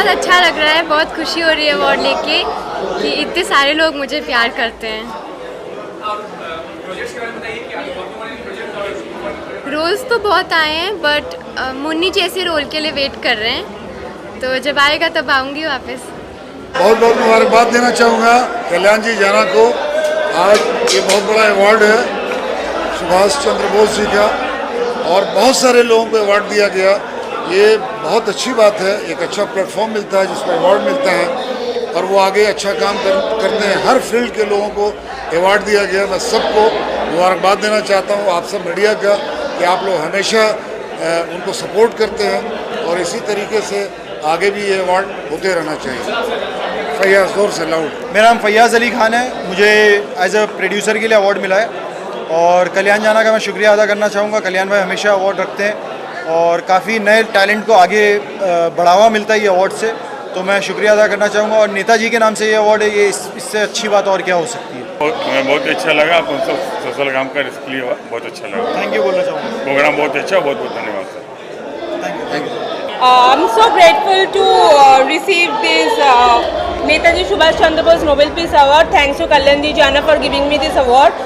बहुत अच्छा लग रहा है, बहुत खुशी हो रही है अवार्ड लेके कि इतने सारे लोग मुझे प्यार करते हैं। रोल्स तो बहुत आए हैं बट मुन्नी जैसे रोल के लिए वेट कर रहे हैं, तो जब आएगा तब आऊँगी वापस। बहुत बहुत मुबारकबाद देना चाहूँगा कल्याण जी जाना को। आज ये बहुत बड़ा अवार्ड है सुभाष चंद्र बोस जी का, और बहुत सारे लोगों को अवार्ड दिया गया। ये बहुत अच्छी बात है, एक अच्छा प्लेटफॉर्म मिलता है जिस पर अवार्ड मिलता है और वो आगे अच्छा काम करते हैं। हर फील्ड के लोगों को अवार्ड दिया गया। मैं सबको मुबारकबाद देना चाहता हूँ, आप सब मीडिया का, कि आप लोग हमेशा उनको सपोर्ट करते हैं और इसी तरीके से आगे भी ये अवार्ड होते रहना चाहिए। फैयाज जोर से लाउड। मेरा नाम फैयाज़ अली खान है। मुझे एज अ प्रोड्यूसर के लिए अवार्ड मिला है और कल्याण जाना का मैं शुक्रिया अदा करना चाहूँगा। कल्याण भाई हमेशा अवार्ड रखते हैं और काफ़ी नए टैलेंट को आगे बढ़ावा मिलता है ये अवार्ड से, तो मैं शुक्रिया अदा करना चाहूँगा। और नेताजी के नाम से ये अवार्ड है, ये इससे अच्छी बात और क्या हो सकती है। हमें बहुत अच्छा लगा, आप सोशल काम कर इसके लिए बहुत अच्छा लगा। थैंक यू बोलना चाहूँगा। प्रोग्राम बहुत अच्छा, बहुत बहुत धन्यवाद sir. Thank you. I'm so grateful to receive this Netaji Subhash Chandra Bose Nobel Peace Award. Thanks to Kalyan Ji Jana for giving me this award.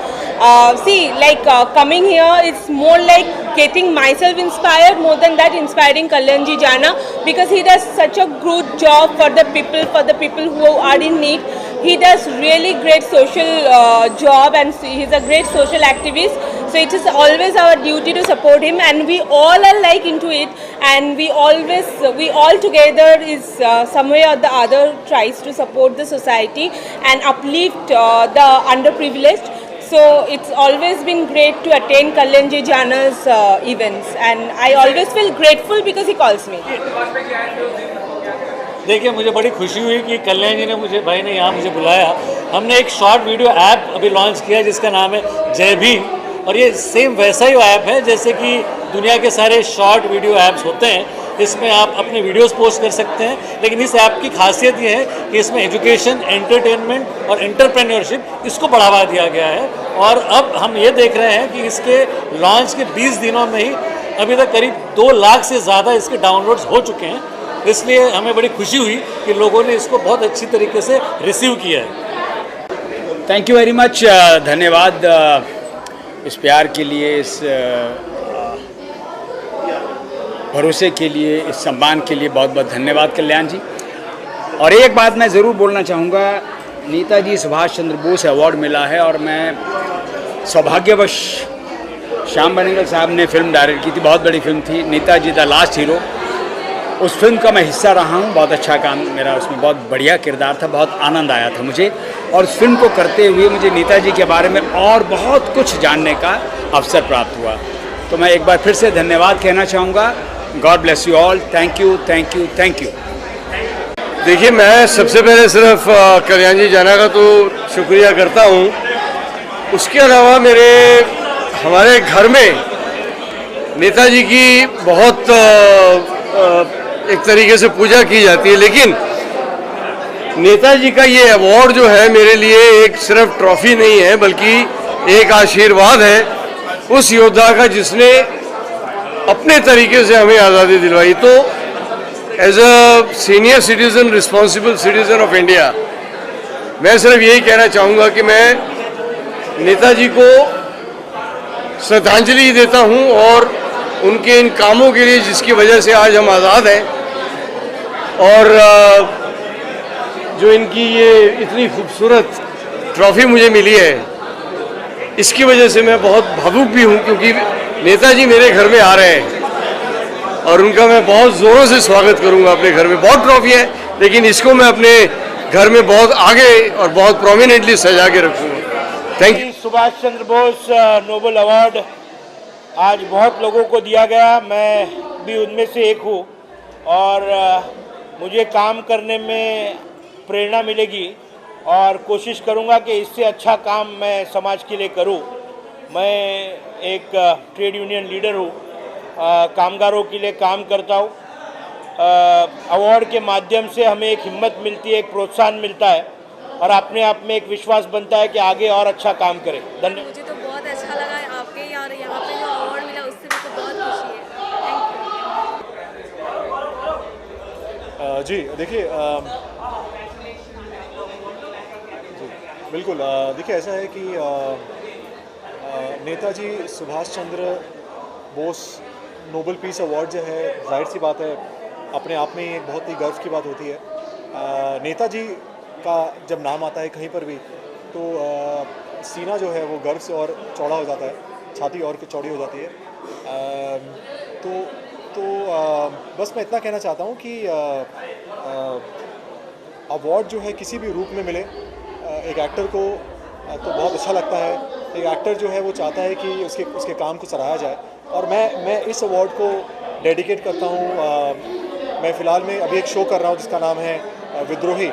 Coming here, it's more like getting myself inspired more than that inspiring Kalyan Ji Jana, because he does such a good job for the people who are in need. He does really great social job and he's a great social activist. So it is always our duty to support him, and we all are like into it, and we all together is some way or the other tries to support the society and uplift the underprivileged. So it's always been great to attend Kalyan Ji Jana's events, and I always feel grateful because he calls me. देखिए, मुझे बड़ी खुशी हुई कि कल्याण जी ने भाई ने यहाँ मुझे बुलाया। हमने एक शॉर्ट वीडियो ऐप अभी लॉन्च किया जिसका नाम है जय भीम, और ये सेम वैसा ही ऐप है जैसे कि दुनिया के सारे शॉर्ट वीडियो ऐप्स होते हैं। इसमें आप अपने वीडियोस पोस्ट कर सकते हैं, लेकिन इस ऐप की खासियत ये है कि इसमें एजुकेशन, एंटरटेनमेंट और एंटरप्रेन्योरशिप इसको बढ़ावा दिया गया है। और अब हम ये देख रहे हैं कि इसके लॉन्च के 20 दिनों में ही अभी तक करीब 2 लाख से ज़्यादा इसके डाउनलोड्स हो चुके हैं। इसलिए हमें बड़ी खुशी हुई कि लोगों ने इसको बहुत अच्छी तरीके से रिसीव किया है। Thank you very much. धन्यवाद इस प्यार के लिए, इस भरोसे के लिए, इस सम्मान के लिए बहुत बहुत धन्यवाद कल्याण जी। और एक बात मैं ज़रूर बोलना चाहूँगा, नेताजी सुभाष चंद्र बोस अवार्ड मिला है और मैं सौभाग्यवश, श्याम बेनेगल साहब ने फिल्म डायरेक्ट की थी, बहुत बड़ी फिल्म थी नेताजी द लास्ट हीरो। उस फिल्म का मैं हिस्सा रहा हूँ, बहुत अच्छा काम मेरा उसमें, बहुत बढ़िया किरदार था, बहुत आनंद आया था मुझे। और उस फिल्म को करते हुए मुझे नेताजी के बारे में और बहुत कुछ जानने का अवसर प्राप्त हुआ। तो मैं एक बार फिर से धन्यवाद कहना चाहूँगा। God bless you all. Thank you, thank you, thank you. देखिए, मैं सबसे पहले सिर्फ कल्याण जी जाना का तो शुक्रिया करता हूँ। उसके अलावा हमारे घर में नेताजी की बहुत एक तरीके से पूजा की जाती है, लेकिन नेताजी का ये अवार्ड जो है मेरे लिए एक सिर्फ ट्रॉफी नहीं है, बल्कि एक आशीर्वाद है उस योद्धा का जिसने अपने तरीके से हमें आज़ादी दिलवाई। तो as a senior citizen, responsible citizen of India, मैं सिर्फ यही कहना चाहूँगा कि मैं नेताजी को श्रद्धांजलि देता हूँ और उनके इन कामों के लिए जिसकी वजह से आज हम आज़ाद हैं, और जो इनकी ये इतनी खूबसूरत ट्रॉफी मुझे मिली है, इसकी वजह से मैं बहुत भावुक भी हूँ, क्योंकि नेताजी मेरे घर में आ रहे हैं और उनका मैं बहुत ज़ोरों से स्वागत करूँगा अपने घर में। बहुत ट्रॉफी है, लेकिन इसको मैं अपने घर में बहुत आगे और बहुत प्रोमिनेंटली सजा के रखूँगा। Thank you. Subhash Chandra Bose Nobel award आज बहुत लोगों को दिया गया, मैं भी उनमें से एक हूँ, और मुझे काम करने में प्रेरणा मिलेगी और कोशिश करूँगा कि इससे अच्छा काम मैं समाज के लिए करूँ। मैं एक ट्रेड यूनियन लीडर हूँ, कामगारों के लिए काम करता हूँ। अवार्ड के माध्यम से हमें एक हिम्मत मिलती है, एक प्रोत्साहन मिलता है, और अपने आप में एक विश्वास बनता है कि आगे और अच्छा काम करें। धन्यवाद। मुझे तो बहुत अच्छा लगा आपके यहाँ पे जो अवार्ड मिला, उससे भी तो बहुत खुशी है। जी देखिए बिल्कुल देखिए ऐसा है कि Netaji Subhash Chandra Bose Nobel peace award जो है, जाहिर सी बात है अपने आप में एक बहुत ही गर्व की बात होती है। नेताजी का जब नाम आता है कहीं पर भी तो सीना जो है वो गर्व से और चौड़ा हो जाता है, छाती और चौड़ी हो जाती है। तो बस मैं इतना कहना चाहता हूँ कि अवार्ड जो है किसी भी रूप में मिले एक एक्टर को तो बहुत अच्छा लगता है। एक एक्टर जो है वो चाहता है कि उसके काम को सराहा जाए, और मैं इस अवार्ड को डेडिकेट करता हूँ। मैं फ़िलहाल में अभी एक शो कर रहा हूँ जिसका नाम है विद्रोही,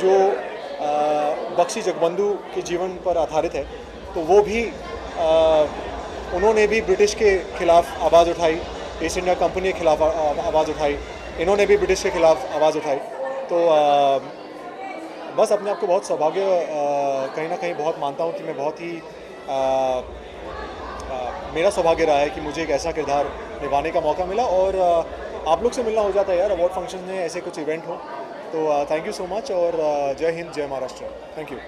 जो बख्शी जगबंधु के जीवन पर आधारित है। तो वो भी उन्होंने भी ब्रिटिश के ख़िलाफ़ आवाज़ उठाई, ईस्ट इंडिया कंपनी के ख़िलाफ़ आवाज़ उठाई, इन्होंने भी ब्रिटिश के ख़िलाफ़ आवाज़ उठाई। तो बस अपने आप को बहुत सौभाग्य कहीं ना कहीं बहुत मानता हूँ कि मैं बहुत ही मेरा सौभाग्य रहा है कि मुझे एक ऐसा किरदार निभाने का मौका मिला, और आप लोग से मिलना हो जाता है यार अवार्ड फंक्शन में, ऐसे कुछ इवेंट हो। तो थैंक यू सो मच, और जय हिंद जय Maharashtra. Thank you.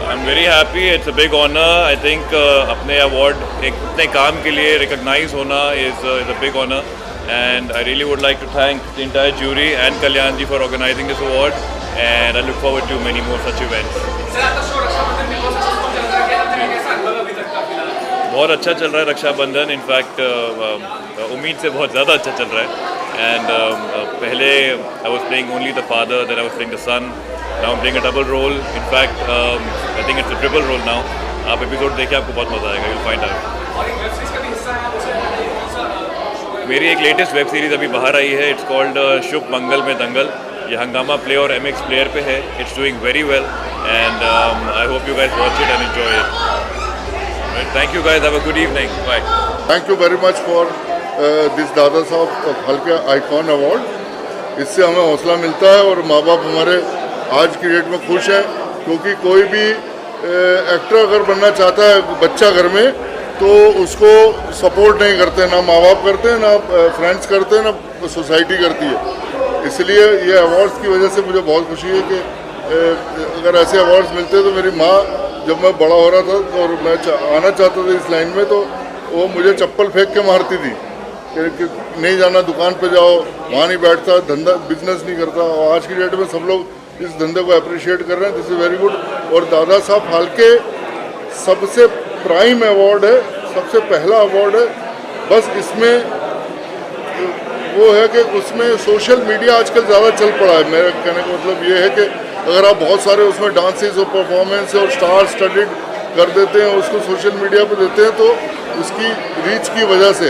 I am very happy, it's a big honour. I think अपने अवार्ड एक अपने काम के लिए रिकॉग्नाइज होना is a big honour, and I really would like to thank the entire jury and Kalyan ji for organizing this award, and I look forward to many more such events. बहुत अच्छा चल रहा है Rakshabandhan, in fact उम्मीद से बहुत ज़्यादा अच्छा चल रहा है। एंड पहले I was playing only the father, then I was playing the son, now I am playing a double role. In fact I think it's a triple role now. आप एपिसोड देखिए, आपको बहुत मज़ा आएगा, यू विल फाइंड आउट। मेरी एक latest web series अभी बाहर आई है, इट्स कॉल्ड शुभ मंगल में दंगल। ये हंगामा प्ले और MX प्लेयर पे है। It's doing very well, and I hope you guys watch it and enjoy it. Thank you guys, have a good evening, bye. Thank you very much for this Dada Saheb हल्के icon award. इससे हमें हौसला मिलता है, और माँ बाप हमारे आज की डेट में खुश हैं, क्योंकि कोई भी एक्टर अगर बनना चाहता है बच्चा घर में, तो उसको सपोर्ट नहीं करते, ना माँ बाप करते हैं, ना फ्रेंड्स करते हैं, ना सोसाइटी करती है। इसलिए ये अवार्ड्स की वजह से मुझे बहुत खुशी है कि अगर ऐसे अवार्ड्स मिलते तो मेरी माँ जब मैं बड़ा हो रहा था और मैं आना चाहता था इस लाइन में, तो वो मुझे चप्पल फेंक के मारती थी कि नहीं जाना, दुकान पे जाओ, वहाँ नहीं बैठता, धंधा बिजनेस नहीं करता। और आज की डेट में सब लोग इस धंधे को अप्रिशिएट कर रहे हैं, दिस इज़ वेरी गुड। और दादा साहब फाल्के सबसे प्राइम अवार्ड है, सबसे पहला अवार्ड है। बस इसमें वो है कि उसमें सोशल मीडिया आजकल ज़्यादा चल पड़ा है। मेरे कहने का मतलब ये है कि अगर आप बहुत सारे उसमें डांसेस और परफॉर्मेंस और स्टार स्टडीड कर देते हैं, उसको सोशल मीडिया पे देते हैं, तो उसकी रीच की वजह से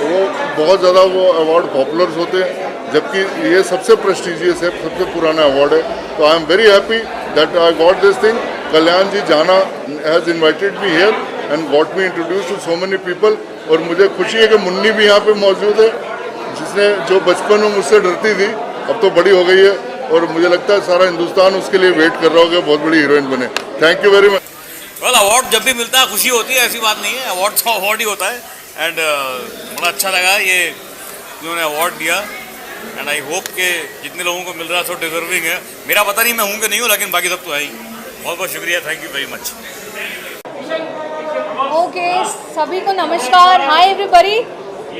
वो बहुत ज़्यादा वो अवार्ड पॉपुलर होते हैं, जबकि ये सबसे प्रेस्टिजियस है, सबसे पुराना अवार्ड है। तो I am very happy that I got this thing. Kalyan ji Jana has invited me here and got me introduce to so many people. और मुझे खुशी है कि मुन्नी भी यहाँ पे मौजूद है, जिसने जो बचपन में मुझसे डरती थी, अब तो बड़ी हो गई है, और मुझे लगता है सारा हिंदुस्तान उसके लिए वेट कर रहा होगा, बहुत बड़ी हीरोइन बने। Thank you very much. Well, award जब भी मिलता है खुशी होती है, ऐसी बात नहीं है, अवार्ड तो अवार्ड ही होता है। एंड बड़ा अच्छा लगा ये उन्होंने अवार्ड दिया, एंड आई होप कि जितने लोगों को मिल रहा है सो डिजर्विंग है। मेरा पता नहीं मैं हूँ कि नहीं हूँ, लेकिन बाकी सब तो है ही। बहुत बहुत शुक्रिया, thank you very much. Okay, सभी को नमस्कार, हाय एवरीबॉडी।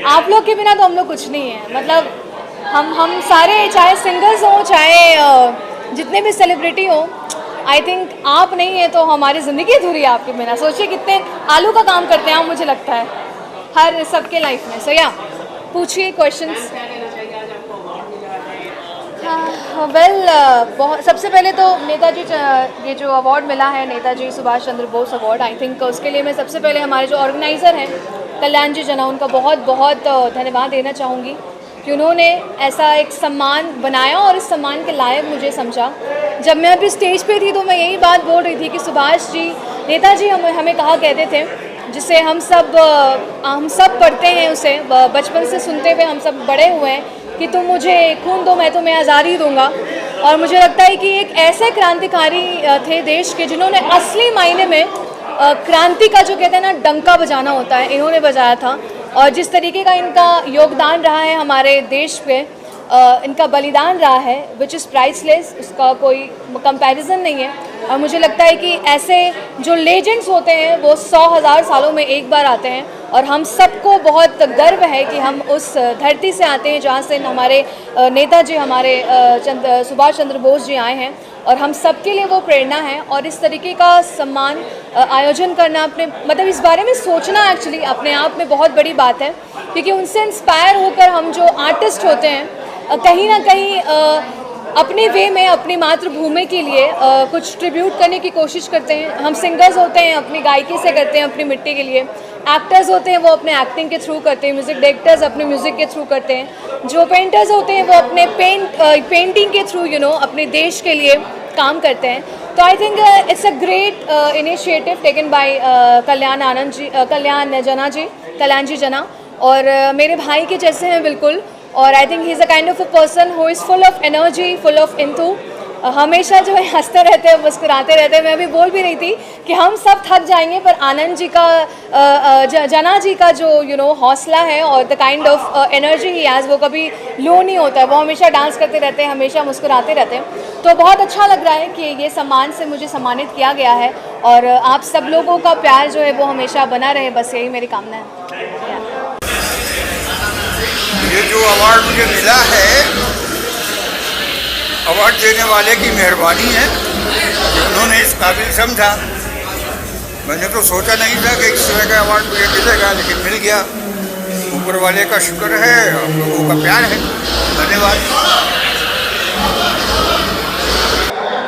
आप लोग के बिना तो हम लोग कुछ नहीं है। मतलब हम सारे, चाहे सिंगर्स हों, चाहे जितने भी सेलिब्रिटी हों, आई थिंक आप नहीं है तो हमारी ज़िंदगी अधूरी है आपके बिना। सोचिए कितने आलू का काम करते हैं आप, मुझे लगता है हर सबके लाइफ में। सो या पूछिए क्वेश्चंस। वेल, बहुत सबसे पहले तो नेताजी, ये जो अवार्ड मिला है Netaji Subhash Chandra Bose award, I think उसके लिए मैं सबसे पहले हमारे जो ऑर्गेनाइज़र हैं कल्याण जी जना, उनका बहुत बहुत धन्यवाद देना चाहूँगी कि उन्होंने ऐसा एक सम्मान बनाया और इस सम्मान के लायक मुझे समझा। जब मैं अभी स्टेज पे थी तो मैं यही बात बोल रही थी कि सुभाष जी, नेताजी हमें कहा कहते थे, जिसे हम सब पढ़ते हैं, उसे बचपन से सुनते हुए हम सब बड़े हुए हैं, कि तुम मुझे खून दो मैं तुम्हें आज़ादी दूंगा। और मुझे लगता है कि एक ऐसे क्रांतिकारी थे देश के, जिन्होंने असली मायने में क्रांति का जो कहते हैं ना डंका बजाना होता है, इन्होंने बजाया था। और जिस तरीके का इनका योगदान रहा है हमारे देश पे, इनका बलिदान रहा है, विच इज़ प्राइसलेस, उसका कोई कंपैरिजन नहीं है। और मुझे लगता है कि ऐसे जो लेजेंड्स होते हैं वो 100,000 सालों में एक बार आते हैं, और हम सबको बहुत गर्व है कि हम उस धरती से आते हैं जहाँ से हमारे नेताजी, हमारे सुभाष चंद्र बोस जी आए हैं, और हम सबके लिए वो प्रेरणा है। और इस तरीके का सम्मान आयोजन करना, अपने मतलब इस बारे में सोचना एक्चुअली अपने आप में बहुत बड़ी बात है, क्योंकि उनसे इंस्पायर होकर हम जो आर्टिस्ट होते हैं कहीं ना कहीं अपने वे में अपनी मातृभूमि के लिए कुछ ट्रिब्यूट करने की कोशिश करते हैं। हम सिंगर्स होते हैं अपनी गायकी से करते हैं अपनी मिट्टी के लिए, एक्टर्स होते हैं वो अपने एक्टिंग के थ्रू करते हैं, म्यूज़िक डायरेक्टर्स अपने म्यूज़िक के थ्रू करते हैं, जो पेंटर्स होते हैं वो अपने पेंटिंग के थ्रू अपने देश के लिए काम करते हैं। तो I think it's a great initiative taken by Kalyan ji Jana, और मेरे भाई के जैसे हैं बिल्कुल। और I think he is a kind of a person who is full of energy, full of enthu, हमेशा जो है हंसते रहते हैं, मुस्कुराते रहते हैं। मैं अभी बोल भी रही थी कि हम सब थक जाएंगे, पर आनंद जी का जना जी का जो हौसला है और the kind of energy he has, वो कभी लो नहीं होता है। वो हमेशा डांस करते रहते हैं, हमेशा मुस्कुराते रहते हैं। तो बहुत अच्छा लग रहा है कि ये सम्मान से मुझे सम्मानित किया गया है, और आप सब लोगों का प्यार जो है वो हमेशा बना रहे, बस यही मेरी कामना है। ये जो अवार्ड मुझे मिला है, अवार्ड देने वाले की मेहरबानी है, उन्होंने इस काबिल समझा। मैंने तो सोचा नहीं था कि इस तरह का अवार्ड मुझे मिलेगा, लेकिन मिल गया। ऊपर वाले का शुक्र है, हम लोगों का प्यार है। धन्यवाद।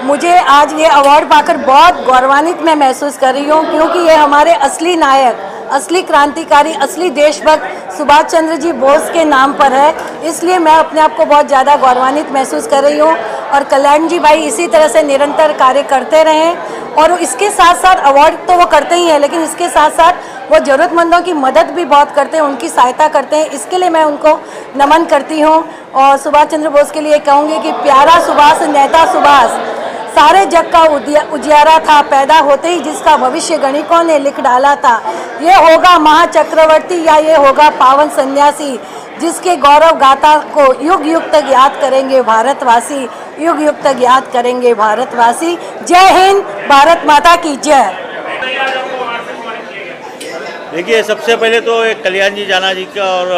मुझे आज ये अवार्ड पाकर बहुत गौरवान्वित मैं महसूस कर रही हूँ, क्योंकि ये हमारे असली नायक, असली क्रांतिकारी, असली देशभक्त सुभाष चंद्र जी बोस के नाम पर है। इसलिए मैं अपने आप को बहुत ज़्यादा गौरवान्वित महसूस कर रही हूँ। और कल्याण जी भाई इसी तरह से निरंतर कार्य करते रहें, और इसके साथ साथ अवार्ड तो वो करते ही हैं, लेकिन इसके साथ साथ वो ज़रूरतमंदों की मदद भी बहुत करते हैं, उनकी सहायता करते हैं। इसके लिए मैं उनको नमन करती हूँ। और सुभाष चंद्र बोस के लिए कहूँगी कि प्यारा सुभाष, नेता सुभाष, सारे जग का उजियारा था, पैदा होते ही जिसका भविष्य गणिकों ने लिख डाला था। ये होगा महाचक्रवर्ती या ये होगा पावन सन्यासी, जिसके गौरव गाथा को युग युग तक याद करेंगे भारतवासी, युग युग तक याद करेंगे भारतवासी। जय हिंद, भारत माता की जय। देखिए, सबसे पहले तो एक कल्याण जी जाना जी का और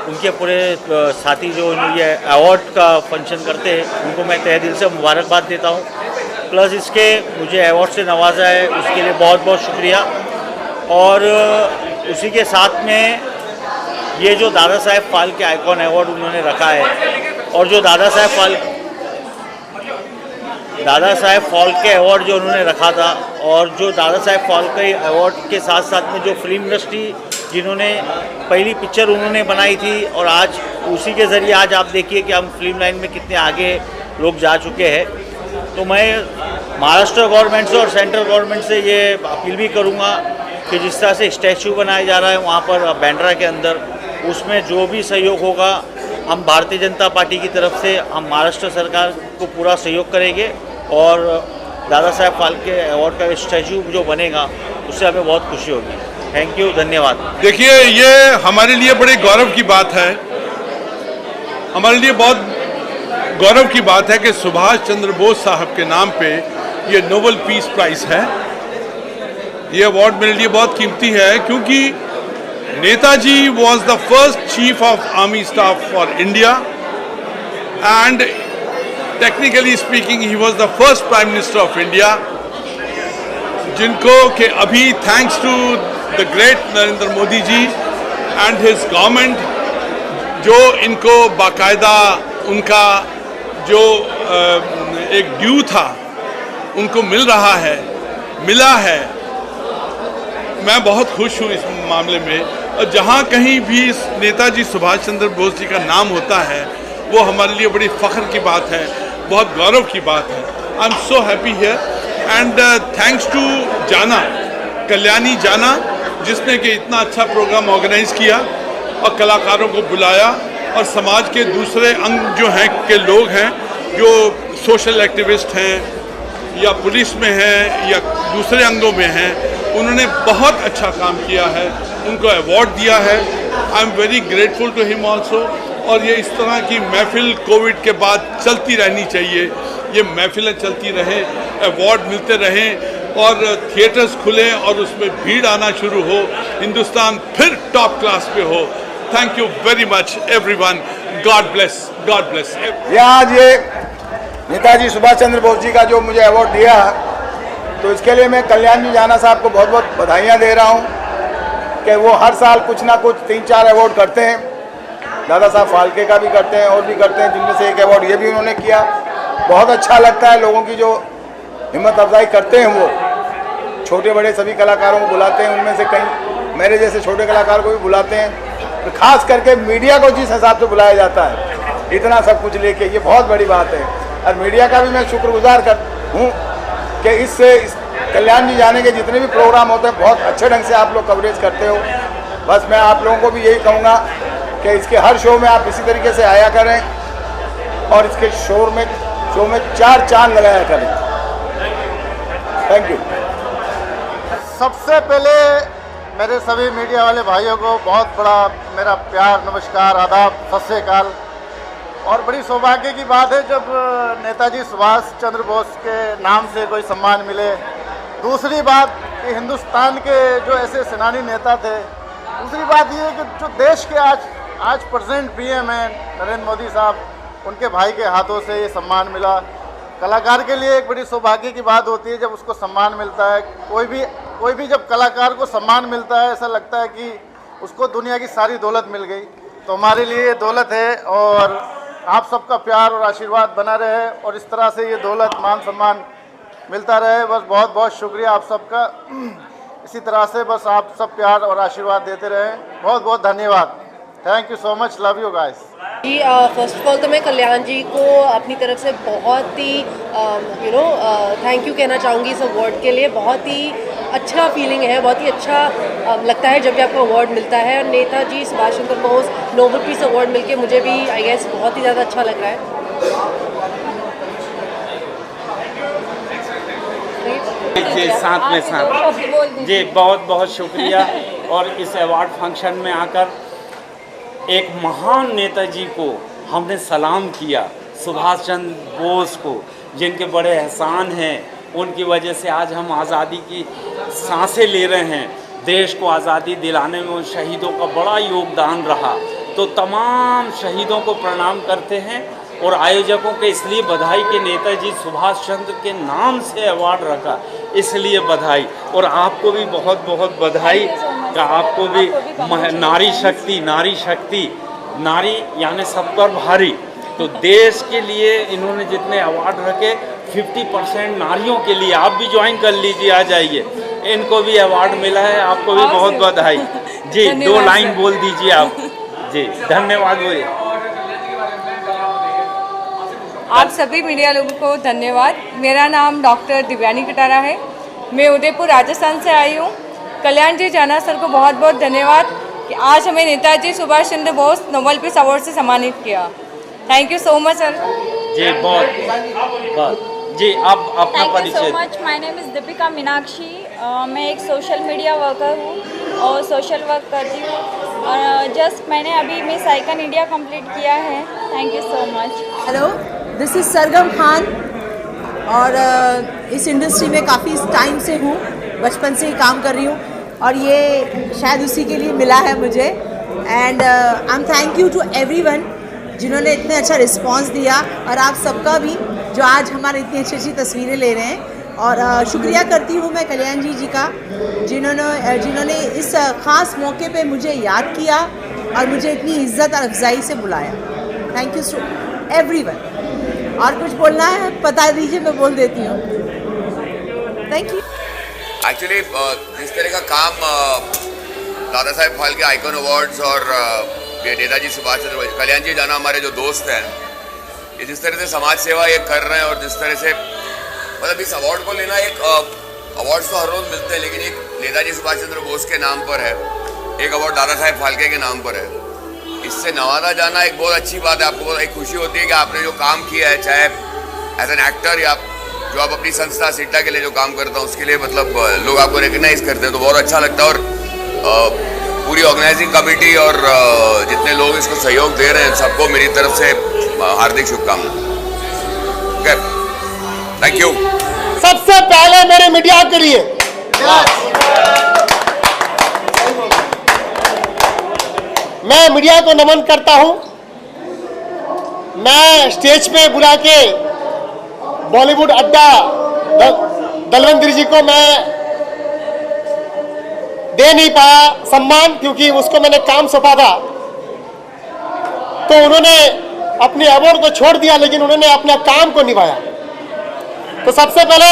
उनके पूरे साथी जो ये अवार्ड का फंक्शन करते हैं, उनको मैं तहे दिल से मुबारकबाद देता हूँ। प्लस इसके मुझे अवार्ड से नवाजा है, उसके लिए बहुत बहुत शुक्रिया। और उसी के साथ में ये जो दादा साहेब फाल्के आइकॉन अवार्ड उन्होंने रखा है, और जो दादा साहेब फाल्के अवार्ड जो उन्होंने रखा था, और जो दादा साहेब फाल्के अवार्ड के साथ साथ में जो फिल्म इंडस्ट्री जिन्होंने पहली पिक्चर उन्होंने बनाई थी, और आज उसी के ज़रिए आज आप देखिए कि हम फिल्म लाइन में कितने आगे लोग जा चुके हैं। तो मैं महाराष्ट्र गवर्नमेंट से और सेंट्रल गवर्नमेंट से ये अपील भी करूँगा कि जिस तरह से स्टैचू बनाया जा रहा है वहाँ पर बांद्रा के अंदर, उसमें जो भी सहयोग होगा हम भारतीय जनता पार्टी की तरफ से हम महाराष्ट्र सरकार को पूरा सहयोग करेंगे, और दादा साहेब फाल्के अवार्ड का स्टैचू जो बनेगा उससे हमें बहुत खुशी होगी। थैंक यू, धन्यवाद। देखिए, ये हमारे लिए बड़े गौरव की बात है, हमारे लिए बहुत गौरव की बात है कि सुभाष चंद्र बोस साहब के नाम पे ये नोबेल पीस प्राइज़ है। ये अवार्ड मेरे लिए बहुत कीमती है, क्योंकि Netaji was the first chief of army staff for India, and technically speaking he was the first prime minister of India, जिनको कि अभी thanks to the great Narendra Modi ji and his government, जो इनको बाकायदा उनका जो एक ड्यू था उनको मिला है। मैं बहुत खुश हूँ इस मामले में, और जहाँ कहीं भी नेताजी सुभाष चंद्र बोस जी का नाम होता है वो हमारे लिए बड़ी फ़ख्र की बात है, बहुत गौरव की बात है। I am so happy here, and thanks to Jana, Kalyani जाना, जिसने कि इतना अच्छा प्रोग्राम ऑर्गेनाइज़ किया और कलाकारों को बुलाया, और समाज के दूसरे अंग जो हैं के लोग हैं, जो सोशल एक्टिविस्ट हैं या पुलिस में हैं या दूसरे अंगों में हैं, उन्होंने बहुत अच्छा काम किया है, उनको अवार्ड दिया है। I am very grateful to him also. और ये इस तरह की महफिल कोविड के बाद चलती रहनी चाहिए, ये महफिलें चलती रहें, अवार्ड मिलते रहें और थिएटर्स खुलें और उसमें भीड़ आना शुरू हो, हिंदुस्तान फिर टॉप क्लास पे हो। Thank you very much everyone, God bless, God bless. आज ये नेताजी सुभाष चंद्र बोस जी का जो मुझे अवार्ड दिया, तो इसके लिए मैं कल्याण जी जाना साहब को बहुत बहुत बधाइयाँ दे रहा हूँ कि वो हर साल कुछ ना कुछ 3-4 अवार्ड करते हैं। दादा साहब फाल्के का भी करते हैं और भी करते हैं, जिनमें से एक अवार्ड ये भी उन्होंने किया। बहुत अच्छा लगता है, लोगों की जो हिम्मत अफजाई करते हैं, वो छोटे बड़े सभी कलाकारों को बुलाते हैं, उनमें से कई मेरे जैसे छोटे कलाकार को भी बुलाते हैं। तो खास करके मीडिया को जिस हिसाब से बुलाया जाता है इतना सब कुछ लेके, ये बहुत बड़ी बात है। और मीडिया का भी मैं शुक्रगुजार हूँ कि इससे कल्याण जी जाने के जितने भी प्रोग्राम होते हैं बहुत अच्छे ढंग से आप लोग कवरेज करते हो। बस मैं आप लोगों को भी यही कहूँगा कि इसके हर शो में आप इसी तरीके से आया करें और इसके शो में 4 चांद लगाया करें। Thank you. सबसे पहले मेरे सभी मीडिया वाले भाइयों को बहुत बड़ा मेरा प्यार, नमस्कार, आदाब, सत श्री अकाल। और बड़ी सौभाग्य की बात है जब नेताजी सुभाष चंद्र बोस के नाम से कोई सम्मान मिले। दूसरी बात कि हिंदुस्तान के जो ऐसे सेनानी नेता थे, दूसरी बात ये है कि जो देश के आज प्रेजेंट पीएम हैं नरेंद्र मोदी साहब, उनके भाई के हाथों से ये सम्मान मिला। कलाकार के लिए एक बड़ी सौभाग्य की बात होती है जब उसको सम्मान मिलता है। कोई भी जब कलाकार को सम्मान मिलता है, ऐसा लगता है कि उसको दुनिया की सारी दौलत मिल गई। तो हमारे लिए ये दौलत है और आप सबका प्यार और आशीर्वाद बना रहे और इस तरह से ये दौलत, मान सम्मान मिलता रहे। बस बहुत बहुत शुक्रिया आप सबका। इसी तरह से बस आप सब प्यार और आशीर्वाद देते रहें। बहुत बहुत धन्यवाद। Thank you so much, love you guys. जी फर्स्ट ऑफ ऑल तो मैं कल्याण जी को अपनी तरफ से बहुत ही थैंक यू कहना चाहूँगी इस अवार्ड के लिए। बहुत ही अच्छा फीलिंग है, बहुत ही अच्छा लगता है जब भी आपको अवार्ड मिलता है। और Netaji Subhash Chandra Bose Nobel peace award मिलके मुझे भी आई गेस बहुत ही ज़्यादा अच्छा लग रहा है। जी साथ में साथ जी बहुत बहुत शुक्रिया। और इस अवार्ड फंक्शन में आकर एक महान नेताजी को हमने सलाम किया, सुभाष चंद्र बोस को, जिनके बड़े एहसान हैं, उनकी वजह से आज हम आज़ादी की सांसें ले रहे हैं। देश को आज़ादी दिलाने में उन शहीदों का बड़ा योगदान रहा। तो तमाम शहीदों को प्रणाम करते हैं और आयोजकों के इसलिए बधाई कि नेताजी सुभाष चंद्र के नाम से अवार्ड रखा, इसलिए बधाई। और आपको भी बहुत बहुत बधाई का, आपको भी नारी शक्ति, नारी यानी सब पर भारी। तो देश के लिए इन्होंने जितने अवार्ड रखे 50% नारियों के लिए, आप भी ज्वाइन कर लीजिए, आ जाइए। इनको भी अवार्ड मिला है, आपको भी बहुत बधाई। जी 2 लाइन बोल दीजिए आप। जी धन्यवाद। बोलिए। आप सभी मीडिया लोगों को धन्यवाद। मेरा नाम डॉक्टर दिव्यानी कटारा है, मैं उदयपुर राजस्थान से आई हूँ। कल्याण जी जाना सर को बहुत बहुत धन्यवाद कि आज हमें Netaji Subhash Chandra Bose Nobel peace award से सम्मानित किया। Thank you so much sir. जी बहुत जी आप अपना परिचय। Thank you so much. My name is Deepika Meenakshi. मैं एक सोशल मीडिया वर्कर हूँ और सोशल वर्क करती हूँ और जस्ट मैंने अभी मिस आइकन इंडिया कंप्लीट किया है। Thank you so much. Hello, this is Sargam Khan और इस इंडस्ट्री में काफ़ी टाइम से हूँ, बचपन से ही काम कर रही हूँ और ये शायद उसी के लिए मिला है मुझे। And I am thank you to everyone जिन्होंने इतने अच्छा रिस्पांस दिया और आप सबका भी जो आज हमारे इतनी अच्छी अच्छी तस्वीरें ले रहे हैं। और शुक्रिया करती हूँ मैं कल्याण जी का जिन्होंने इस ख़ास मौके पे मुझे याद किया और मुझे इतनी इज्जत और अफजाई से बुलाया। Thank you so everyone. और कुछ बोलना है बता दीजिए, मैं बोल देती हूँ। Thank you. एक्चुअली जिस तरह का काम दादा साहेब फाल्के आइकॉन अवार्ड्स और ये नेताजी सुभाष चंद्र बोस, कल्याण जी जाना हमारे जो दोस्त हैं, ये जिस तरह से समाज सेवा ये कर रहे हैं और जिस तरह से मतलब इस अवार्ड को लेना, एक अवार्ड्स तो हर रोज़ मिलते हैं लेकिन एक नेताजी सुभाष चंद्र बोस के नाम पर है, एक अवार्ड दादा साहेब फाल्के के नाम पर है। इससे नवाजा जाना एक बहुत अच्छी बात है। आपको बहुत एक खुशी होती है कि आपने जो काम किया है, चाहे एज एन एक्टर या जो आप अपनी संस्था सिट्टा के लिए जो काम करता हूँ उसके लिए मतलब लोग आपको रिकग्नाइज करते हैं तो बहुत अच्छा लगता है। और पूरी ऑर्गेनाइजिंग कमेटी और जितने लोग इसको सहयोग दे रहे हैं सबको मेरी तरफ से हार्दिक शुभकामनाएं। Thank you. सबसे पहले मेरे मीडिया के लिए मैं मीडिया को नमन करता हूं। मैं स्टेज पे बुला के बॉलीवुड अड्डा दलवंतर जी को मैं दे नहीं पाया सम्मान, क्योंकि उसको मैंने काम सौंपा था तो उन्होंने अपने अवार्ड को छोड़ दिया, लेकिन उन्होंने अपना काम को निभाया। तो सबसे पहले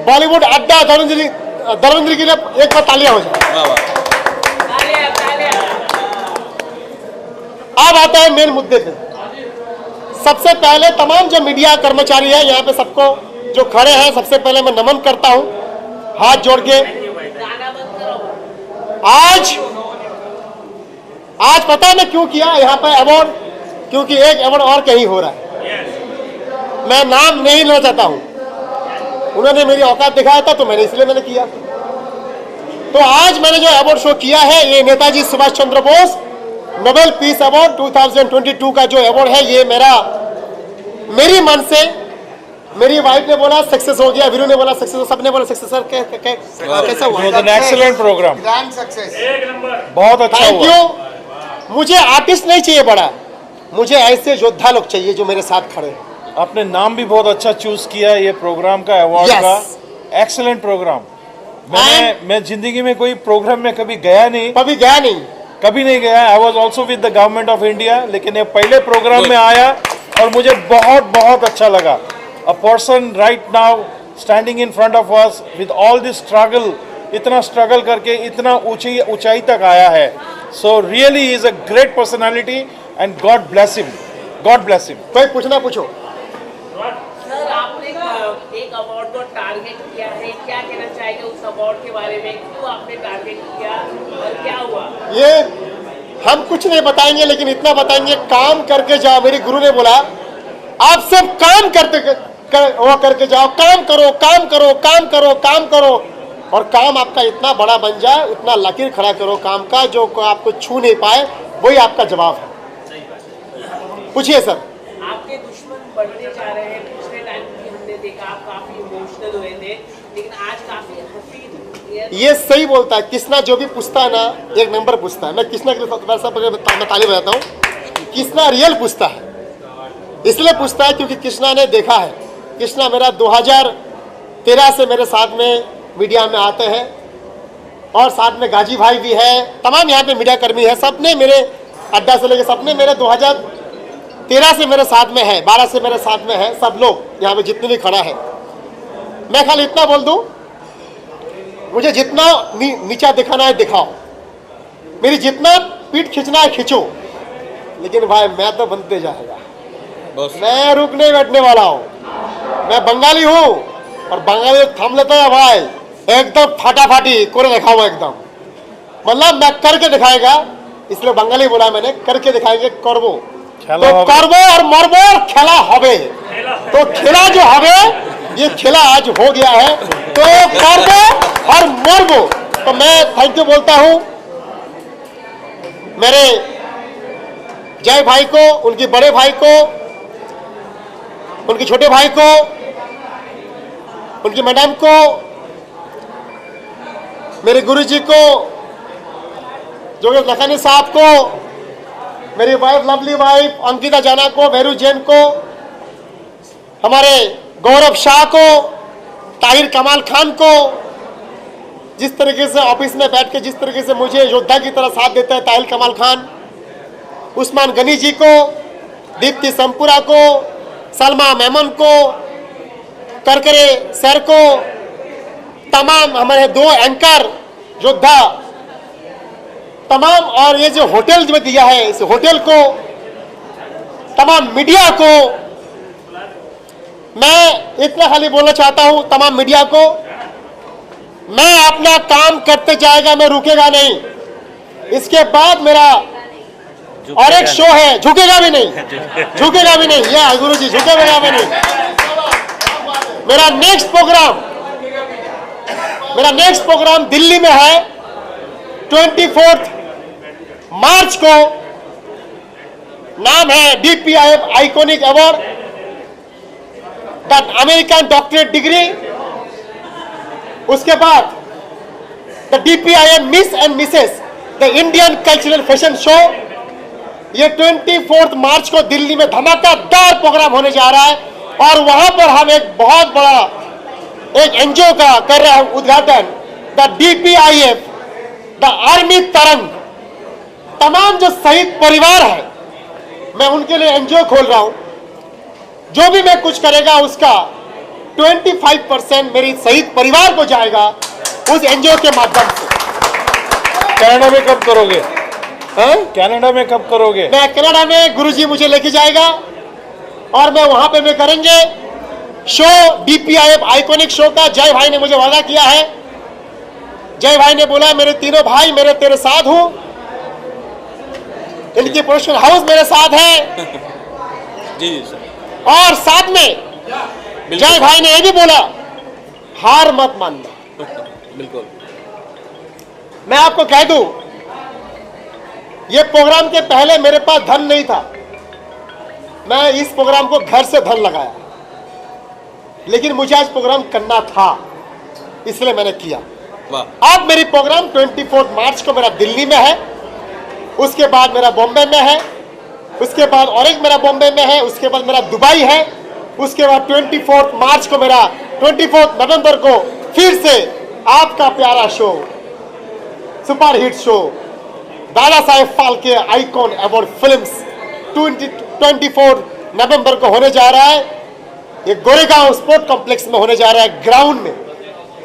बॉलीवुड अड्डा दलवंतर के लिए एक बार तालियां हो जाए। अब आता है मेन मुद्दे पे। सबसे पहले तमाम जो मीडिया कर्मचारी है यहाँ पे सबको जो खड़े हैं सबसे पहले मैं नमन करता हूँ हाथ जोड़ के। आज पता है मैं क्यों किया यहाँ पे अवार्ड, क्योंकि एक अवार्ड और कहीं हो रहा है। मैं नाम नहीं लेना चाहता हूँ, उन्होंने मेरी औकात दिखाया था तो मैंने इसलिए मैंने किया। तो आज मैंने जो अवार्ड शो किया है ये Netaji Subhash Chandra Bose Nobel peace award 2022 का जो अवार्ड है ये मेरी मन से, मेरी वाइफ ने बोला सक्सेस हो गया, वीरू ने बोला सक्सेस, सबने बोला सक्सेस। सर कैसा हुआ? एक्सीलेंट प्रोग्राम, ग्रैंड सक्सेस, बहुत अच्छा थैंक यू। मुझे आर्टिस्ट नहीं चाहिए बड़ा, मुझे ऐसे योद्धा लोग चाहिए जो मेरे साथ खड़े हैं। आपने नाम भी बहुत अच्छा चूज किया ये प्रोग्राम का, अवार्ड का। Excellent programme. मैं जिंदगी में कोई प्रोग्राम में कभी नहीं गया। I was also with the government of India, लेकिन ये पहले प्रोग्राम में आया और मुझे बहुत अच्छा लगा। A person right now standing in front of us with all this struggle, इतना स्ट्रगल करके इतना ऊंचाई तक आया है। So really he is a great personality and God bless him, God bless him. कोई पूछना पूछो। सर आपने एक अवार्ड को टारगेट किया है, क्या कहना चाहेंगे उस अवार्ड के बारे में? क्यों आपने टारगेट किया और क्या हुआ? ये हम कुछ नहीं बताएंगे, लेकिन इतना बताएंगे काम करके जाओ। मेरे गुरु ने बोला आप सब काम करके जाओ, काम करो और काम आपका इतना बड़ा बन जाए, उतना लकीर खड़ा करो काम का जो आपको छू नहीं पाए, वही आपका जवाब है। पूछिए सर। आपके दुश्मन बढ़ते जा रहे हैं, पिछले टाइम भी हमने देखा आप काफी इमोशनल हुए थे, लेकिन आज काफी हंसी। ये सही बोलता है कृष्णा, जो भी पूछता है ना एक नंबर पूछता है। मैं कृष्णा के लिए ताली बजाता हूँ। कृष्णा रियल पूछता है, इसलिए पूछता है क्योंकि कृष्णा ने देखा है। कृष्णा मेरा 2013 से मेरे साथ में मीडिया में आते हैं और साथ में गाजी भाई भी है, तमाम यहाँ पे मीडिया कर्मी है, सबने मेरे अड्डा से लेकर सबने मेरे 2013 से मेरे साथ में है, 12 से मेरे साथ में है, सब लोग यहाँ पे जितने भी खड़ा है। मैं खाली इतना बोल दूं, मुझे जितना नीचा दिखाना है दिखाओ, मेरी जितना पीठ खींचना है खींचो, लेकिन भाई मैं तो बनते जाएगा, मैं रुकने बैठने वाला हूँ। मैं बंगाली हूँ और बंगाली थम लेता है भाई, एकदम फाटाफाटी कोरे रखा हुआ एकदम, मतलब मैं करके दिखाएगा, इसलिए बंगाली बोला मैंने, करके दिखाएंगे करबो, तो करबो और मरबो और खेला होबे। तो खेला जो होबे ये खेला आज हो गया है, तो करबो और मरबो। तो मैं थैंक यू बोलता हूँ मेरे जय भाई को, उनके बड़े भाई को, उनके छोटे भाई को, उनकी मैडम को, मेरे गुरुजी को, जोगेश लखानी साहब को, मेरी वाइफ लवली वाइफ अंकिता जाना को, भैरू जैन को, हमारे गौरव शाह को, ताहिर कमाल खान को, जिस तरीके से ऑफिस में बैठ के जिस तरीके से मुझे योद्धा की तरह साथ देता है ताहिर कमाल खान, उस्मान गनी जी को, दीप्ति संपुरा को, सलमा मेमन को, करकरे सर को, तमाम हमारे 2 एंकर योद्धा तमाम, और ये जो होटल में दिया है इस होटल को, तमाम मीडिया को, मैं इतना खाली बोलना चाहता हूं तमाम मीडिया को, मैं अपना काम करते जाएगा, मैं रुकेगा नहीं। इसके बाद मेरा और एक शो है, झुकेगा भी नहीं, झुकेगा भी नहीं, ये गुरु जी झुकेगा भी नहीं। मेरा नेक्स्ट प्रोग्राम दिल्ली में है 24 मार्च को। नाम है DPIF iconic award, the American doctorate degree. उसके बाद the DPIF miss and Mrs the Indian cultural fashion show. ये 24 मार्च को दिल्ली में धमाकेदार प्रोग्राम होने जा रहा है और वहां पर हम एक बहुत बड़ा एक एनजीओ का कर रहे हैं उद्घाटन, द DPIF द आर्मी तरंग। तमाम जो शहीद परिवार है मैं उनके लिए एनजीओ खोल रहा हूं। जो भी मैं कुछ करेगा उसका 25% मेरी शहीद परिवार को जाएगा उस एनजीओ के माध्यम से। कनाडा में कब करोगे? कनाडा में कब करोगे? मैं कनाडा में गुरुजी मुझे लेके जाएगा और मैं वहां पे मैं करेंगे शो DPIF आइकॉनिक शो का। जय भाई ने मुझे वादा किया है, जय भाई ने बोला मेरे तीनों भाई मेरे तेरे साथ हूं, इनकी प्रोडक्शन हाउस मेरे साथ है जी सर। और साथ में जय भाई ने ये भी बोला हार मत मानना। बिल्कुल। मैं आपको कह दूं ये प्रोग्राम के पहले मेरे पास धन नहीं था, मैं इस प्रोग्राम को घर से धन लगाया, लेकिन मुझे आज प्रोग्राम करना था इसलिए मैंने किया। अब मेरी प्रोग्राम 24 मार्च को मेरा दिल्ली में है, उसके बाद मेरा बॉम्बे में है, उसके बाद और एक मेरा बॉम्बे में है, उसके बाद मेरा दुबई है, उसके बाद 24 मार्च को मेरा 24 नवंबर को फिर से आपका प्यारा show super hit show Dada Saheb Phalke icon award films 24 नवंबर को होने जा रहा है। ये गोरेगांव स्पोर्ट कॉम्प्लेक्स में होने जा रहा है, ग्राउंड में।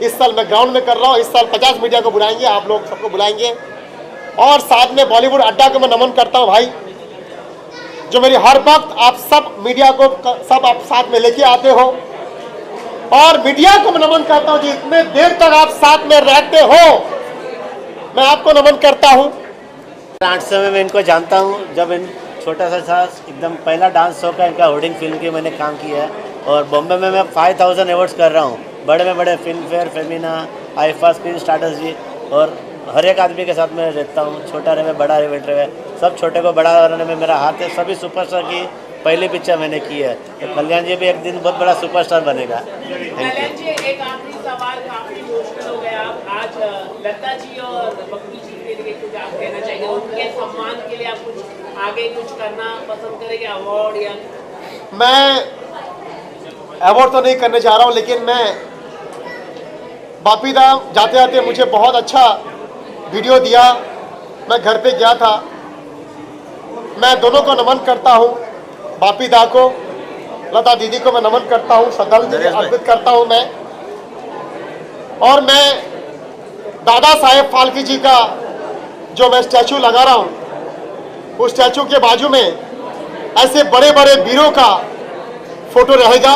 इस साल मैं ग्राउंड में कर रहा हूँ, इस साल 50 मीडिया को बुलाएंगे, आप लोग सबको बुलाएंगे। और साथ में बॉलीवुड अड्डा को मैं नमन करता हूँ भाई, जो मेरी हर वक्त आप सब मीडिया को सब आप साथ में लेके आते हो, और मीडिया को मैं नमन करता हूँ जितने देर तक आप साथ में रहते हो, मैं आपको नमन करता हूँ। डांस शो में मैं इनको जानता हूँ, जब इन छोटा सा एकदम पहला डांस शो का इनका होर्डिंग फिल्म की मैंने काम किया है। और बॉम्बे में मैं 5000 अवार्ड्स कर रहा हूँ, बड़े में बड़े Filmfare, Femina, IIFA, Screen starters जी। और हर एक आदमी के साथ मैं रहता हूँ, छोटा रहे बड़ा रहे बेट रहे, सब छोटे को बड़ा करने में मेरा हाथ है। सभी सुपरस्टार की पहली पिक्चर मैंने की है, तो कल्याण जी भी एक दिन बहुत बड़ा सुपरस्टार बनेगा। कल्याण जी एक आखिरी सवाल, काफी इमोशनल हो गया आप आज। लता जी और बप्पू जी के लिए कुछ आप कहना चाहिए, उनके सम्मान के लिए आप कुछ आगे कुछ करना पसंद करेंगे, अवार्ड या? मैं अवार्ड तो नहीं करने जा रहा हूँ, लेकिन मैं बापी दा जाते जाते मुझे बहुत अच्छा वीडियो दिया, मैं घर पे गया था। मैं दोनों को नमन करता हूँ, बापी दा को, लता दीदी को मैं नमन करता हूँ, श्रद्धांजलि अर्पित करता हूँ मैं। और मैं दादा साहेब फाल्के जी का जो मैं स्टैचू लगा रहा हूँ, उस स्टैचू के बाजू में ऐसे बड़े बड़े वीरों का फोटो रहेगा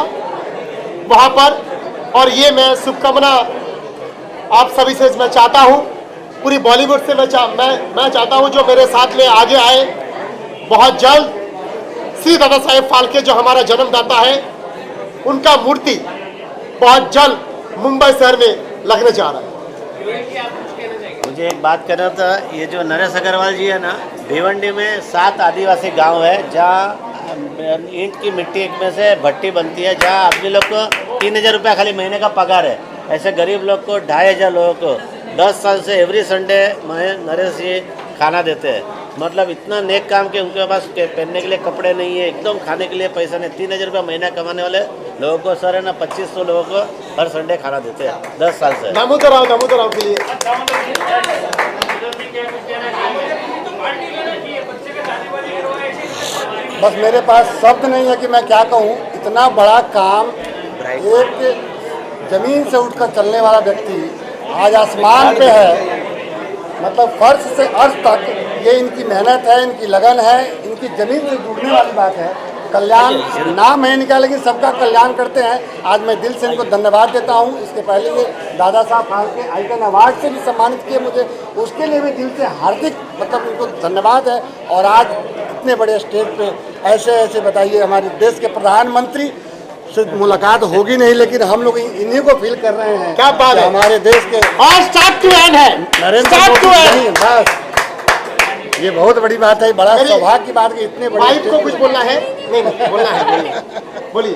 वहाँ पर। और ये मैं शुभकामना आप सभी से मैं चाहता हूँ, पूरी बॉलीवुड से मैं चाहता हूँ जो मेरे साथ में आगे आए। बहुत जल्द श्री दादा साहेब फाल्के जो हमारा जन्मदाता है, उनका मूर्ति बहुत जल्द मुंबई शहर में लगने जा रहा है। मुझे एक बात करना था, ये जो नरेश अग्रवाल जी है ना, भिवंडी में 7 आदिवासी गांव है जहाँ ईंट की मिट्टी में से भट्टी बनती है, जहाँ आदमी लोग को 3000 रुपया खाली महीने का पगार है। ऐसे गरीब लोग को 2500 लोगों को 10 साल से एवरी संडे नरेश जी खाना देते हैं। मतलब इतना नेक काम के उनके पास पहनने के लिए कपड़े नहीं है, एकदम खाने के लिए पैसा नहीं। 3000 रुपया महीना कमाने वाले लोगों को सर है ना 2500 लोगों को हर संडे खाना देते हैं 10 साल से। दामोदर राव के लिए बस मेरे पास शब्द नहीं है कि मैं क्या कहूँ। इतना बड़ा काम, एक जमीन से उठकर चलने वाला व्यक्ति आज आसमान पे है, मतलब फर्श से अर्श तक, ये इनकी मेहनत है, इनकी लगन है, इनकी जमीन से जुड़ने वाली बात है। कल्याण नाम है इनका, लेकिन सबका कल्याण करते हैं। आज मैं दिल से इनको धन्यवाद देता हूँ। इसके पहले ये दादा साहब फाल्के आइकन अवार्ड से भी सम्मानित किए मुझे, उसके लिए भी दिल से हार्दिक मतलब उनको धन्यवाद है। और आज इतने बड़े स्टेज पे ऐसे बताइए, हमारे देश के प्रधानमंत्री से मुलाकात होगी नहीं, लेकिन हम लोग इन्हीं को फील कर रहे हैं। क्या बात है, हमारे देश के और स्टार्ट टू एंड है, नरेंद्र मोदी, बस ये बहुत बड़ी बात है, बड़ा सौभाग्य की बात है। इतने बड़े वाइफ को कुछ बोलना है? नहीं बोलना है, बोलिए।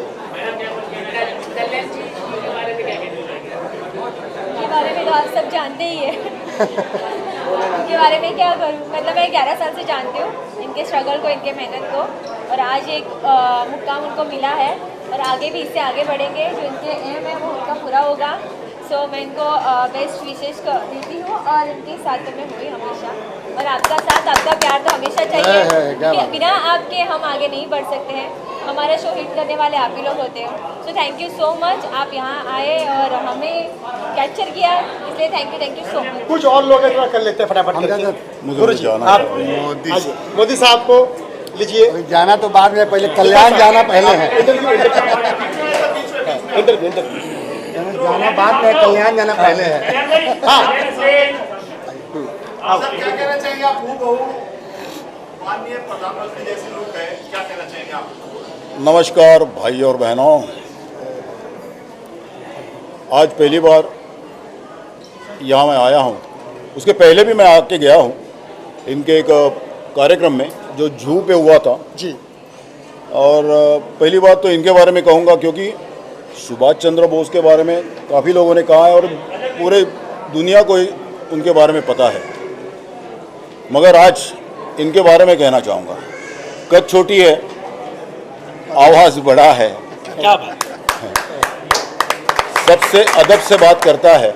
बारे में तो आप सब जानते ही है। उनके बारे में क्या करूँ, मतलब मैं 11 साल से जानती हूँ इनके स्ट्रगल को, इनके मेहनत को, और आज एक मुकाम उनको मिला है और आगे भी इससे आगे बढ़ेंगे। जो इनके एम है वो उनका पूरा होगा। सो मैं इनको बेस्ट विशेष देती हूँ और इनके साथ में हुई हमेशा। और आपका साथ, आपका प्यार तो हमेशा चाहिए, क्योंकि बिना आपके हम आगे नहीं बढ़ सकते हैं। हमारा शो हिट करने वाले आप ही लोग होते हैं। So thank you so much, आप यहाँ आए और हमें कैप्चर किया, इसलिए थैंक यू सो मच। कुछ और लोग हैं, थोड़ा कर लेते हैं फटाफट करके। आप मोदी साहब को लीजिए। जाना तो बाद में, पहले कल्याण जाना पहले है। जाना बाद में, कल्याण जाना पहले है। क्या कहना चाहेंगे आप? माननीय प्रधानमंत्री जैसे लोग हैं, क्या कहना चाहेंगे आप? नमस्कार भाई और बहनों, आज पहली बार यहाँ मैं आया हूँ। उसके पहले भी मैं आके गया हूँ इनके एक कार्यक्रम में जो जू पे हुआ था जी। और पहली बात तो इनके बारे में कहूँगा, क्योंकि सुभाष चंद्र बोस के बारे में काफ़ी लोगों ने कहा है और पूरे दुनिया को उनके बारे में पता है, मगर आज इनके बारे में कहना चाहूँगा। कद छोटी है, आवाज़ बड़ा है, क्या बात, सबसे अदब से बात करता है,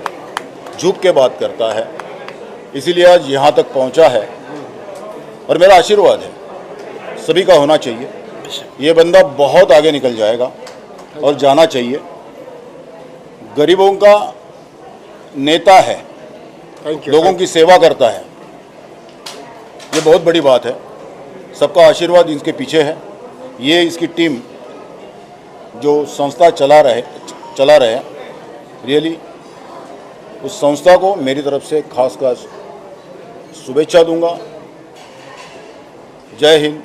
झुक के बात करता है, इसीलिए आज यहाँ तक पहुँचा है। और मेरा आशीर्वाद है सभी का होना चाहिए। ये बंदा बहुत आगे निकल जाएगा और जाना चाहिए। गरीबों का नेता है, लोगों की सेवा करता है, ये बहुत बड़ी बात है। सबका आशीर्वाद इसके पीछे है। ये इसकी टीम जो संस्था चला रहे रियली उस संस्था को मेरी तरफ से खास शुभेच्छा दूंगा। जय हिंद,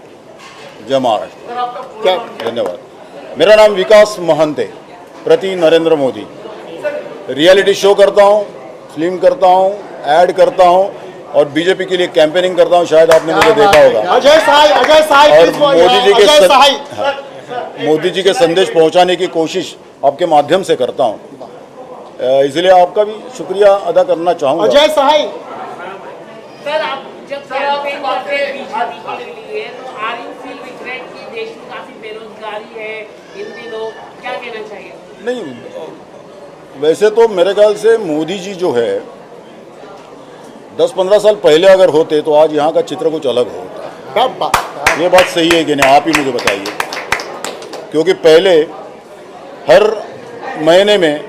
जय महाराष्ट्र। धन्यवाद। मेरा नाम विकास महंत है, प्रति नरेंद्र मोदी। रियलिटी शो करता हूँ, फिल्म करता हूँ, ऐड करता हूँ और बीजेपी के लिए कैंपेनिंग करता हूँ। शायद आपने मुझे देखा होगा। अजय साई और मोदी जी के संदेश पहुँचाने की कोशिश आपके माध्यम से करता हूँ, इसलिए आपका भी शुक्रिया अदा करना चाहूँगा। अजय साई सर, आप जब कैंपेन करते हैं बीजेपी के लिए, तो आर यू फील रिग्रेट कि देश में काफी बेरोजगारी है इन दिनों, क्या कहना चाहिए? नहीं, वैसे तो मेरे ख्याल से मोदी जी जो है 10-15 साल पहले अगर होते तो आज यहाँ का चित्र कुछ अलग होता। ये बात सही है कि नहीं, आप ही मुझे बताइए। क्योंकि पहले हर महीने में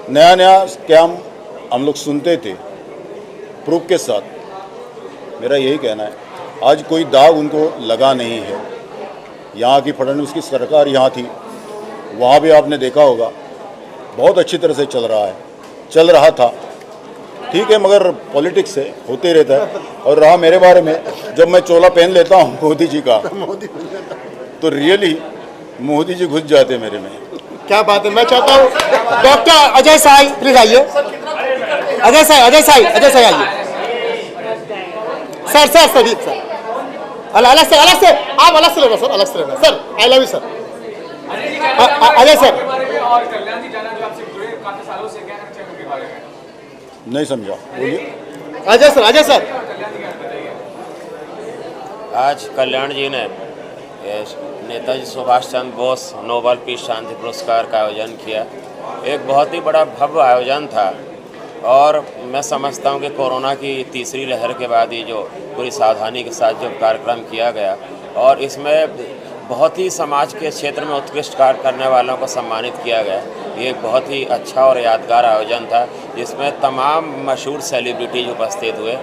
नया नया स्कैम हम लोग सुनते थे प्रूफ के साथ। मेरा यही कहना है, आज कोई दाग उनको लगा नहीं है। यहाँ की फडणवीस की सरकार यहाँ थी, वहाँ भी आपने देखा होगा बहुत अच्छी तरह से चल रहा था। ठीक है, मगर पॉलिटिक्स से होते रहता है। और रहा मेरे बारे में, जब मैं चोला पहन लेता हूँ मोदी जी का, तो रियली मोदी जी घुस जाते मेरे में। क्या बात है। मैं चाहता हूँ डॉक्टर अजय साई प्लीज आइए। अजय साई आइए। सर अलग से आप अलग से लेना sir. I love you sir. Ajay sir, नहीं समझा, बोलिए। अजय सर आज कल्याण जी ने नेताजी सुभाष चंद्र बोस नोबेल पीस शांति पुरस्कार का आयोजन किया। एक बहुत ही बड़ा भव्य आयोजन था और मैं समझता हूं कि कोरोना की तीसरी लहर के बाद ही जो पूरी सावधानी के साथ जो कार्यक्रम किया गया और इसमें बहुत ही समाज के क्षेत्र में उत्कृष्ट कार्य करने वालों को सम्मानित किया गया। ये एक बहुत ही अच्छा और यादगार आयोजन था जिसमें तमाम मशहूर सेलिब्रिटीज उपस्थित हुए।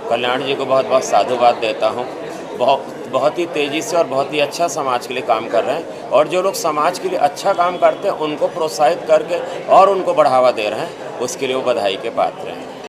कल्याण जी को बहुत बहुत साधुवाद देता हूँ। बहुत ही तेज़ी से और बहुत ही अच्छा समाज के लिए काम कर रहे हैं और जो लोग समाज के लिए अच्छा काम करते हैं उनको प्रोत्साहित करके और उनको बढ़ावा दे रहे हैं, उसके लिए वो बधाई के पात्र हैं।